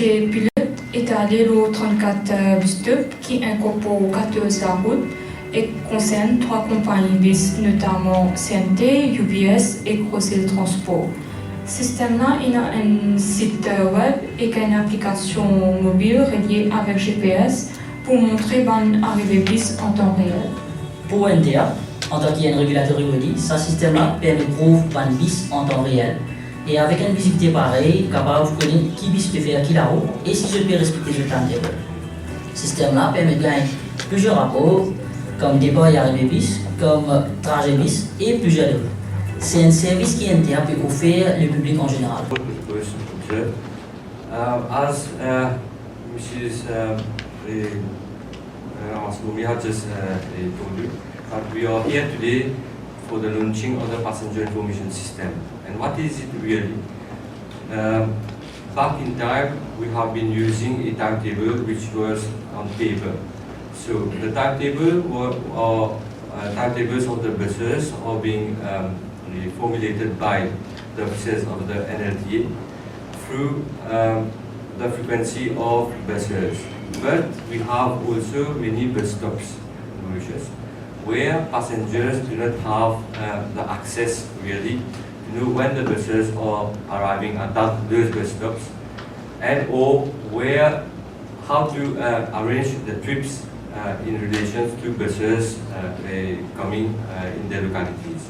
projet pilote étalé le 34 bus stop qui incorpore 14 la route et concerne 3 compagnies bus, notamment CNT, UBS et Crozet Transport. Le système là, il a un site web et une application mobile reliée avec GPS pour montrer bonne arrivée bus en temps réel. Pour NTA, en tant qu'un régulateur juridique, ce système-là permet de prouver bonne bis en temps réel. Et avec une visibilité pareille, capable de connaître qui bis peut faire qui la route et si je peux respecter le timetable. Ce système-là permet de gagner plusieurs rapports, comme départ et arrivée bis, comme trajet bis et plusieurs autres. C'est un service qui NTA peut offrir le public en général. As Mrs. Asmumi had just told you, that we are here today for the launching of the passenger information system. And what is it really? Back in time, we have been using a timetable which was on paper. So the timetable timetables of the buses are being formulated by the officers of the NLTA through the frequency of buses. But we have also many bus stops in Mauritius where passengers do not have the access really to know when the buses are arriving at those bus stops, and or where how to arrange the trips in relation to buses coming in their localities.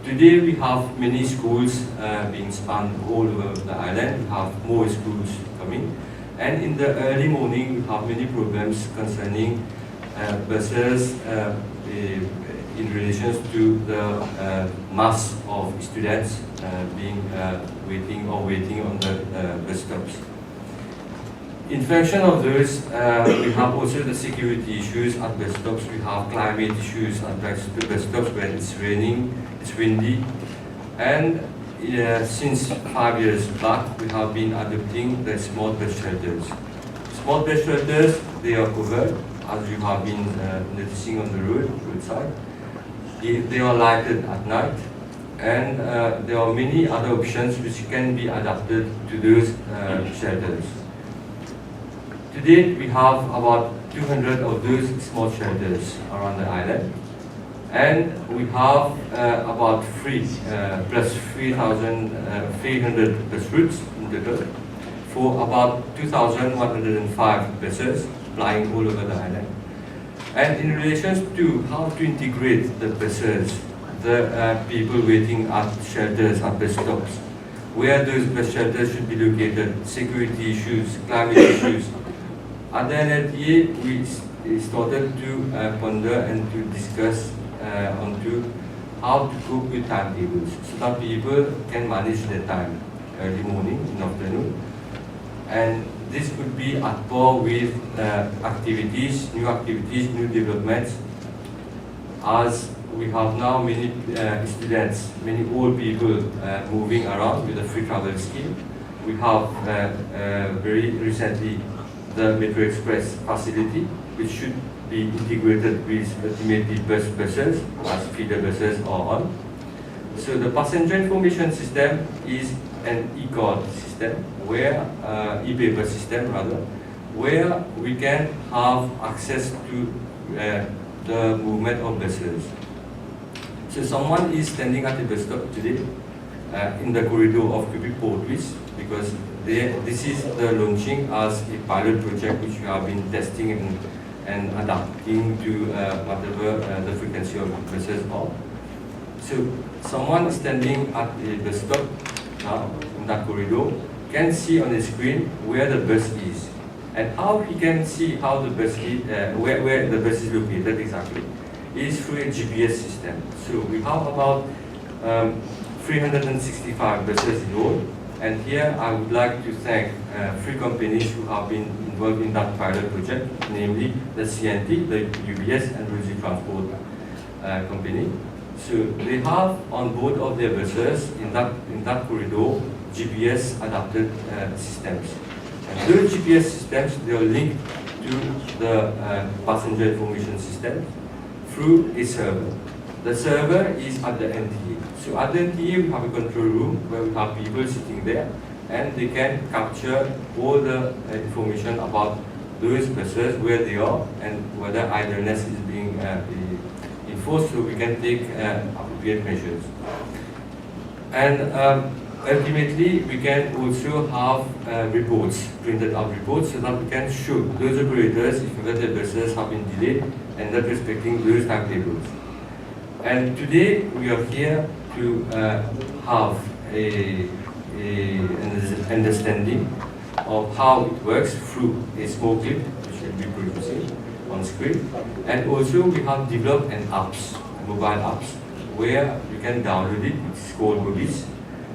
Today we have many schools being spanned all over the island. We have more schools coming, and in the early morning we have many problems concerning buses in relation to the mass of students being waiting on the bus stops. In function of those, we have also the security issues at bus stops. We have climate issues at bus stops when it's raining, it's windy, and since 5 years back, we have been adopting the smart bus shelters. Smart bus shelters, they are covered, as you have been noticing on the roadside. They are lighted at night, and there are many other options which can be adapted to those shelters. Today we have about 200 of those small shelters around the island, and we have about 3,300 bus routes in total for about 2,105 buses flying all over the island. And in relation to how to integrate the buses, the people waiting at shelters, at bus stops, where those bus shelters should be located, security issues, climate issues. At the NLTA, we started to ponder and to discuss onto how to cope with timetables so that people can manage their time, early morning, in afternoon. And this could be at par with activities, new developments, as we have now many students, many old people moving around with a free travel scheme. We have very recently the Metro Express facility, which should be integrated with ultimately buses, as feeder buses are on. So the passenger information system is an e-card system, where e-paper system rather, where we can have access to the movement of buses. So someone is standing at a bus stop today in the corridor of Cubic Portwis, because this is the launching as a pilot project which we have been testing and adapting to whatever the frequency of buses are. So someone standing at a bus stop now in that corridor can see on the screen where the bus is, and how he can see how the bus is, where the bus is located exactly is through a GPS system. So we have about 365 buses in all. And here I would like to thank 3 companies who have been involved in that pilot project, namely the CNT, the UBS and Crozet Transport company. So they have on board of their buses in that corridor GPS adapted systems. And those GPS systems, they are linked to the passenger information system through a server. The server is at the NTA. So at the NTA we have a control room where we have people sitting there and they can capture all the information about those buses, where they are, and whether idleness is being enforced, so we can take appropriate measures. And ultimately, we can also have reports, printed out reports, so that we can show those operators if ever the buses have been delayed and not respecting those timetables. And today, we are here to have an understanding of how it works through a small clip, which we'll be producing on screen. And also, we have developed an apps, mobile apps, where you can download it. It's called Mobis.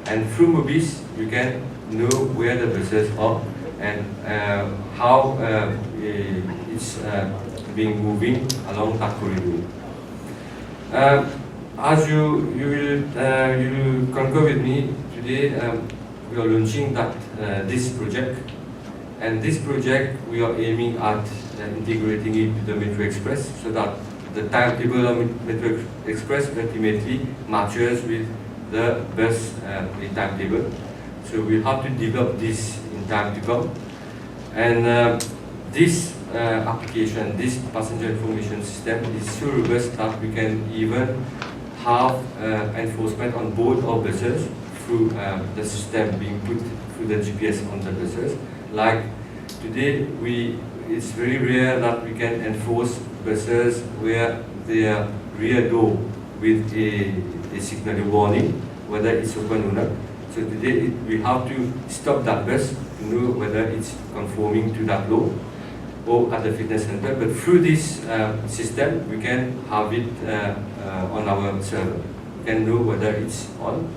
And through Mobis, you can know where the buses are and how it's being moving along that corridor. As you will concur with me, today we are launching this project. And this project, we are aiming at integrating it with the Metro Express so that the timetable of Metro Express ultimately matches with the bus timetable. So we have to develop this in time to come. And this application, this passenger information system is so robust that we can even have enforcement on board our buses through the system being put through the GPS on the buses. Like today, it's very rare that we can enforce buses where their rear door with a signal warning, whether it's open or not. So today we have to stop that bus to know whether it's conforming to that law or at the fitness center. But through this system, we can have it on our server. We can know whether it's on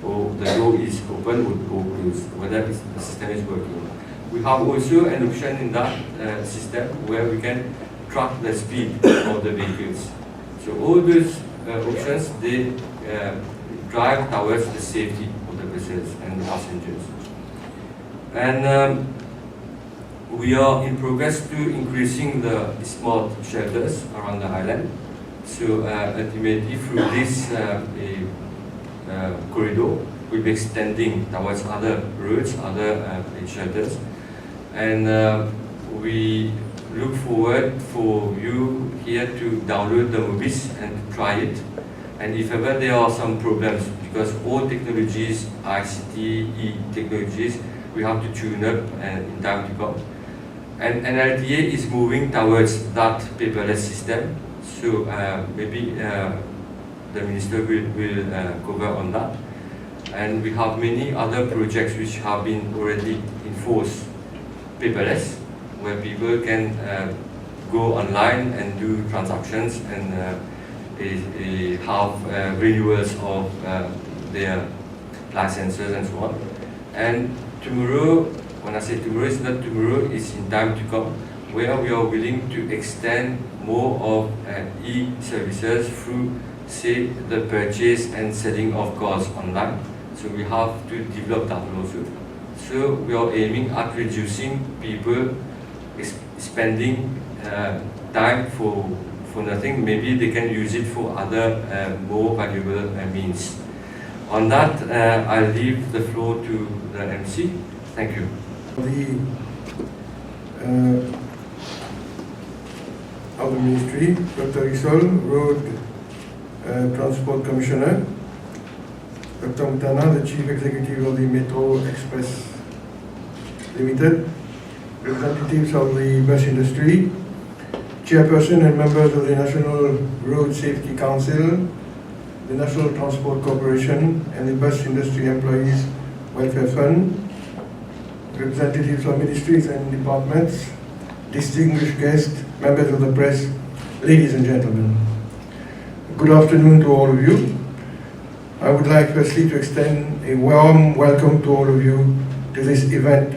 or the door is open or closed, whether the system is working. We have also an option in that system where we can track the speed of the vehicles. So all those options, they drive towards the safety of the buses and the passengers. And we are in progress to increasing the smart shelters around the island. So ultimately through this corridor, we'll be extending towards other roads, other shelters. And we look forward for you here to download the Mobis and try it. And if ever there are some problems, because all technologies, ICT, e-technologies, we have to tune up in time to come. And NLTA is moving towards that paperless system. So maybe the minister will cover on that. And we have many other projects which have been already enforced paperless, where people can go online and do transactions and have renewals of their licenses and so on. And tomorrow, when I say tomorrow, it's not tomorrow, it's in time to come, where we are willing to extend more of e-services through, say, the purchase and selling of cars online. So we have to develop that also. So we are aiming at reducing people spending time for nothing. Maybe they can use it for other more valuable means. On that, I'll leave the floor to the MC. Thank you. Of the Ministry, Dr. Reesaul, Road Transport Commissioner, Dr. Mutana, the Chief Executive of the Metro Express Limited, representatives of the bus industry, chairperson and members of the National Road Safety Council, the National Transport Corporation, and the Bus Industry Employees Welfare Fund, representatives of ministries and departments, distinguished guests, members of the press, ladies and gentlemen. Good afternoon to all of you. I would like firstly to extend a warm welcome to all of you to this event,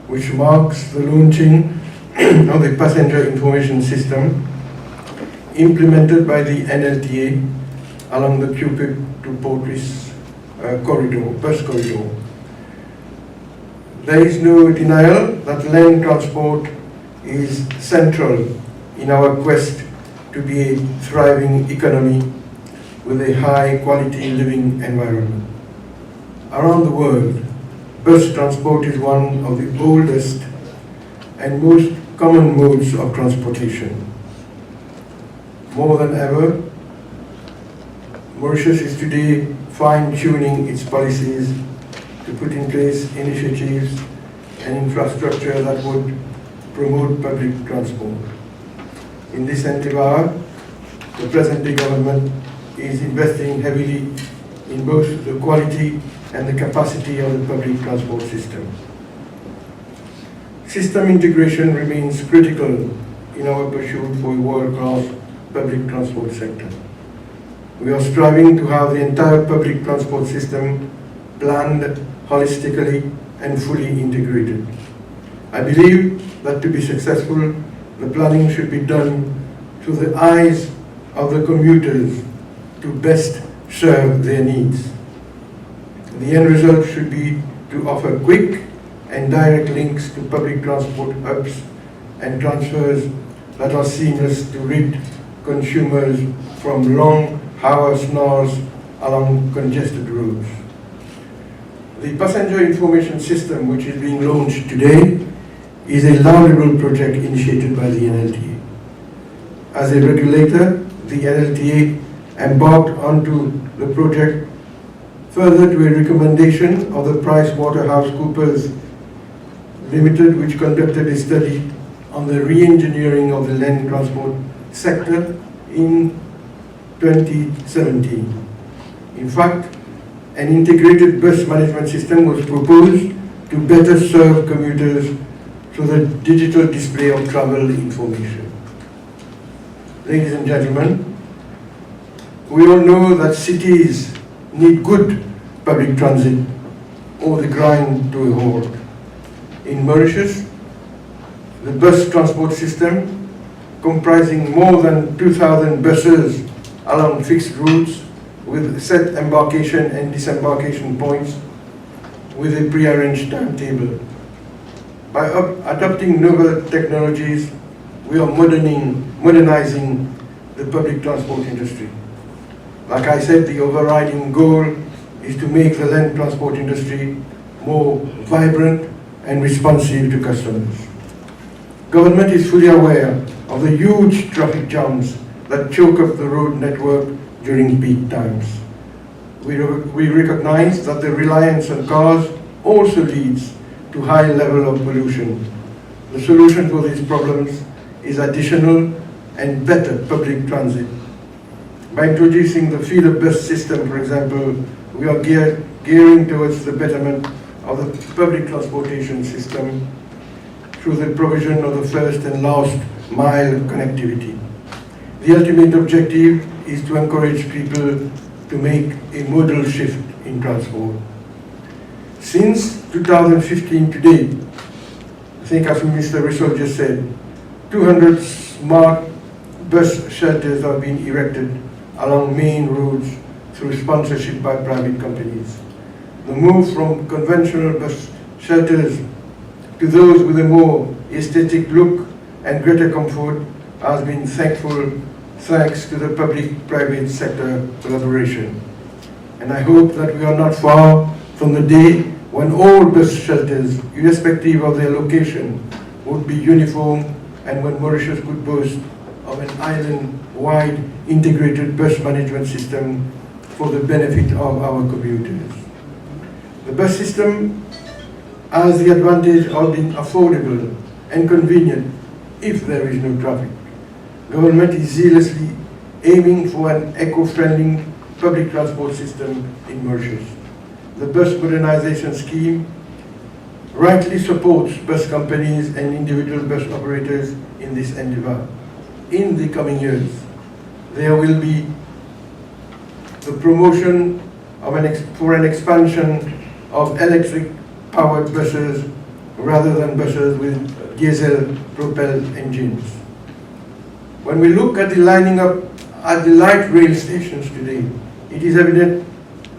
which marks the launching of the Passenger Information System implemented by the NLTA along the Cupid to Portris bus corridor. There is no denial that land transport is central in our quest to be a thriving economy with a high quality living environment. Around the world, bus transport is one of the oldest and most common modes of transportation. More than ever, Mauritius is today fine-tuning its policies to put in place initiatives and infrastructure that would promote public transport. In this endeavor, the present-day government is investing heavily in both the quality and the capacity of the public transport system. System integration remains critical in our pursuit for a world-class public transport sector. We are striving to have the entire public transport system planned holistically and fully integrated. I believe that to be successful, the planning should be done through the eyes of the commuters to best serve their needs. The end result should be to offer quick and direct links to public transport hubs and transfers that are seamless to rid consumers from long hour snarls along congested roads. The Passenger Information System, which is being launched today, is a laudable project initiated by the NLTA. As a regulator, the NLTA embarked onto the project further to a recommendation of the PricewaterhouseCoopers Limited, which conducted a study on the re-engineering of the land transport sector in 2017. In fact, an integrated bus management system was proposed to better serve commuters through the digital display of travel information. Ladies and gentlemen, we all know that cities need good public transit or they grind to a halt. In Mauritius, the bus transport system, comprising more than 2,000 buses along fixed routes with set embarkation and disembarkation points with a prearranged timetable. By adopting novel technologies, we are modernizing the public transport industry. Like I said, the overriding goal is to make the land transport industry more vibrant and responsive to customers. Government is fully aware of the huge traffic jams that choke up the road network during peak times. We recognize that the reliance on cars also leads to high level of pollution. The solution for these problems is additional and better public transit. By introducing the feeder bus system, for example, we are gearing towards the betterment of the public transportation system through the provision of the first and last mile connectivity. The ultimate objective is to encourage people to make a modal shift in transport. Since 2015 to date, I think as Mr. Reesaul just said, 200 smart bus shelters have been erected along main roads through sponsorship by private companies. The move from conventional bus shelters to those with a more aesthetic look and greater comfort has been thanks to the public-private sector collaboration. And I hope that we are not far from the day when all bus shelters, irrespective of their location, would be uniform and when Mauritius could boast of an island-wide integrated bus management system for the benefit of our commuters. The bus system has the advantage of being affordable and convenient if there is no traffic. Government is zealously aiming for an eco-friendly public transport system in Mauritius. The bus modernization scheme rightly supports bus companies and individual bus operators in this endeavor. In the coming years, there will be the promotion of an expansion of electric-powered buses rather than buses with diesel-propelled engines. When we look at the lining up at the light rail stations today, it is evident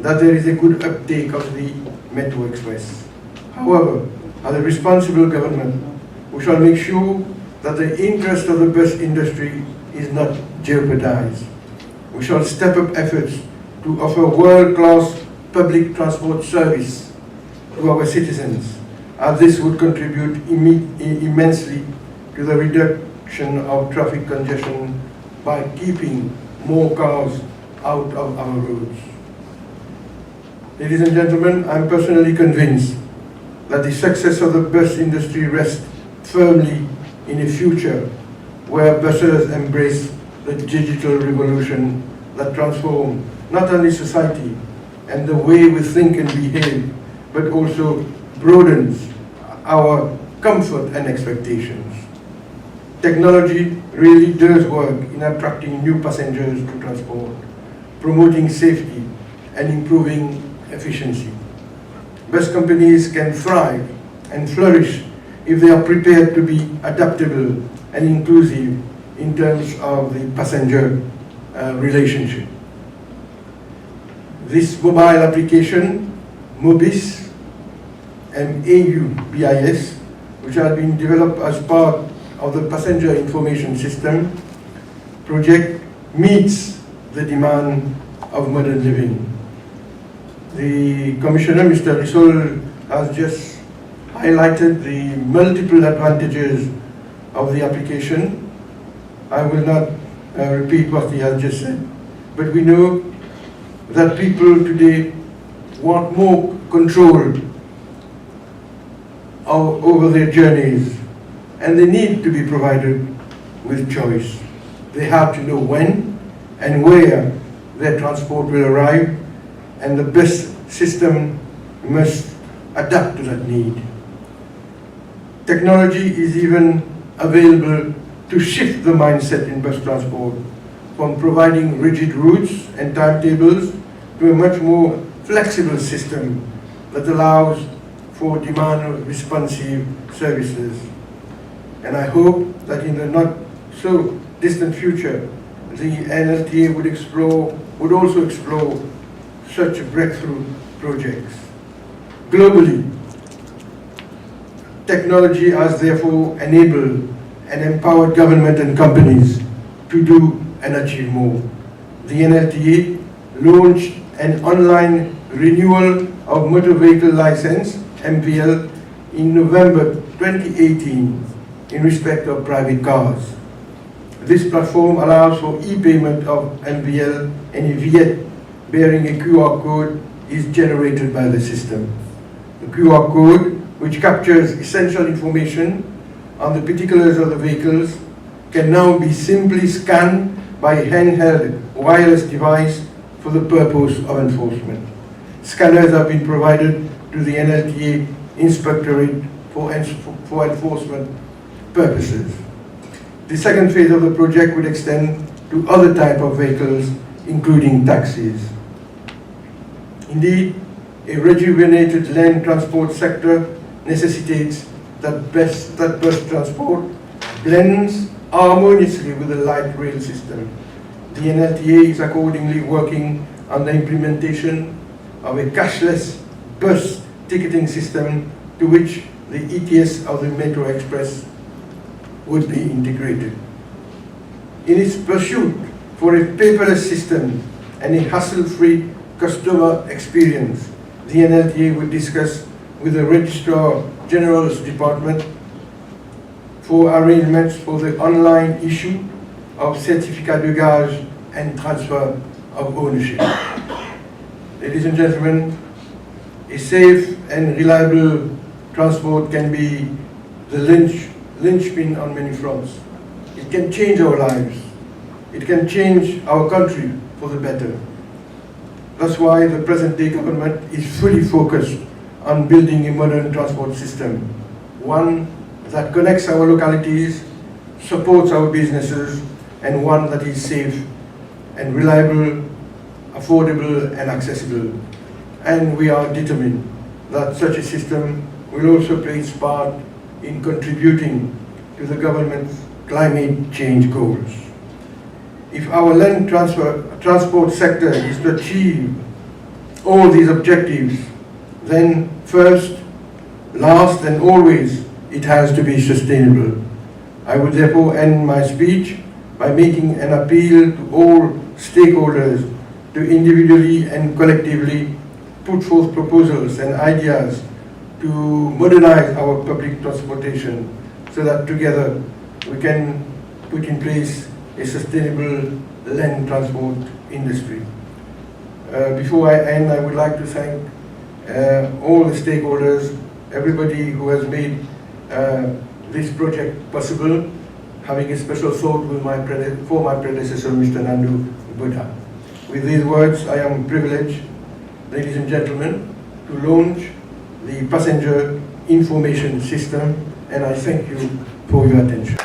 that there is a good uptake of the Metro Express. However, as a responsible government, we shall make sure that the interest of the bus industry is not jeopardized. We shall step up efforts to offer world-class public transport service to our citizens, as this would contribute immensely to the reduction of traffic congestion by keeping more cars out of our roads. Ladies and gentlemen, I'm personally convinced that the success of the bus industry rests firmly in a future where buses embrace the digital revolution that transforms not only society and the way we think and behave, but also broadens our comfort and expectations. Technology really does work in attracting new passengers to transport, promoting safety and improving efficiency. Bus companies can thrive and flourish if they are prepared to be adaptable and inclusive in terms of the passenger relationship. This mobile application, MOBIS, MAUBIS, which has been developed as part of the Passenger Information System project, meets the demand of modern living. The Commissioner, Mr. Reesaul, has just highlighted the multiple advantages of the application. I will not repeat what he has just said, but we know that people today want more control over their journeys, and they need to be provided with choice. They have to know when and where their transport will arrive, and the best system must adapt to that need. Technology is even available to shift the mindset in bus transport from providing rigid routes and timetables to a much more flexible system that allows for demand-responsive services. And I hope that in the not so distant future, the NLTA would also explore such breakthrough projects. Globally, technology has therefore enabled and empowered government and companies to do and achieve more. The NLTA launched an online renewal of motor vehicle license, MVL, in November 2018 in respect of private cars. This platform allows for e-payment of MVL, and a vignette bearing a QR code is generated by the system. The QR code, which captures essential information on the particulars of the vehicles, can now be simply scanned by a handheld wireless device for the purpose of enforcement. Scanners have been provided to the NLTA Inspectorate for enforcement purposes. The second phase of the project would extend to other types of vehicles, including taxis. Indeed, a rejuvenated land transport sector necessitates that bus transport blends harmoniously with the light rail system. The NLTA is accordingly working on the implementation of a cashless bus ticketing system to which the ETS of the Metro Express would be integrated. In its pursuit for a paperless system and a hassle-free customer experience, the NLTA will discuss with the Registrar General's Department for arrangements for the online issue of certificate de gage and transfer of ownership. Ladies and gentlemen, a safe and reliable transport can be the linchpin on many fronts. It can change our lives. It can change our country for the better. That's why the present-day government is fully focused on building a modern transport system, one that connects our localities, supports our businesses, and one that is safe and reliable, affordable, and accessible. And we are determined that such a system will also play its part in contributing to the government's climate change goals. If our land transport sector is to achieve all these objectives, then first, last, and always, it has to be sustainable. I would therefore end my speech by making an appeal to all stakeholders to individually and collectively put forth proposals and ideas to modernize our public transportation so that together we can put in place a sustainable land transport industry. Before I end, I would like to thank all the stakeholders, everybody who has made this project possible, having a special thought with for my predecessor, Mr. Nandu Buddha. With these words, I am privileged, ladies and gentlemen, to launch the Passenger Information System, and I thank you for your attention.